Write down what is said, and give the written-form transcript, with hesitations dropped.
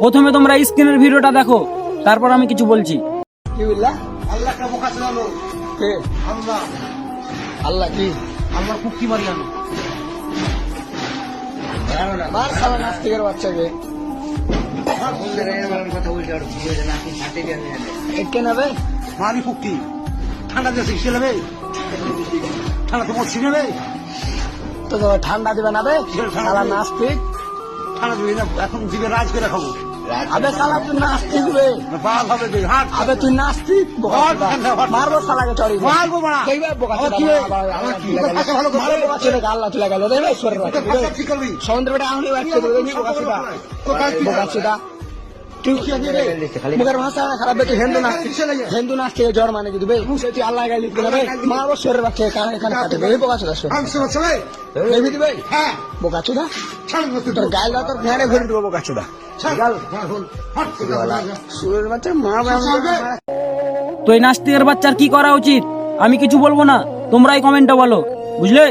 প্রথমে তোমরা স্ক্রিনের ভিডিওটা দেখো, তারপর আমি কিছু বলছি। কি বললা? আল্লাহ কে বোকা ছিল কে? আল্লাহ আল্লাহ কি? আল্লাহ কুকি মারিয়ানো মার খাওয়া নাস্তিকের বাচ্চাকে একে নেবে মারি ফুকি ঠান্ডা দিয়ে শিখে নেবে ঠান্ডা তো মরছি নেবে তো ঠান্ডা দিবে না বে শালা নাস্তিক। ঠান্ডা দিবি না এখন দিবে রাজ করে খাবো আবে শালা তুই নাস্তিক বে, বাল হবে বে হাট আবে তুই নাস্তিক মারবো শালাকে চড়ি মারবো বাড়া আমার কি রে? আমার কি? আচ্ছা, ভালো করে বলো। আল্লাহ তুলে গেল রে ভাই সরে তোর ভাষা কি করবি সমুদ্র বেটা আহলি বাচ্চা দেবে নি বোকাচুদা তুই মুখের ভাষা খারাপ বে, তুই হিন্দু নাস্তিক জ্বর মানে কি দিবে তুই আল্লাহ গাইলি দিবে মারবো সরে বাচ্চা কানে এখানে কাটে দেবে বোকাচুদা চলে দেবি দিবে হ্যাঁ বোকাচুদা ছাড় না তুই তোর গায়ে তোর ঘেড়ে ভরে দেবো বোকাচুদা সুরের বাচ্চা মারবে তো এই নাস্তিকের বাচ্চার কি করা উচিত আমি কিছু বলবো না, তোমরাই কমেন্টে বলো, বুঝলে?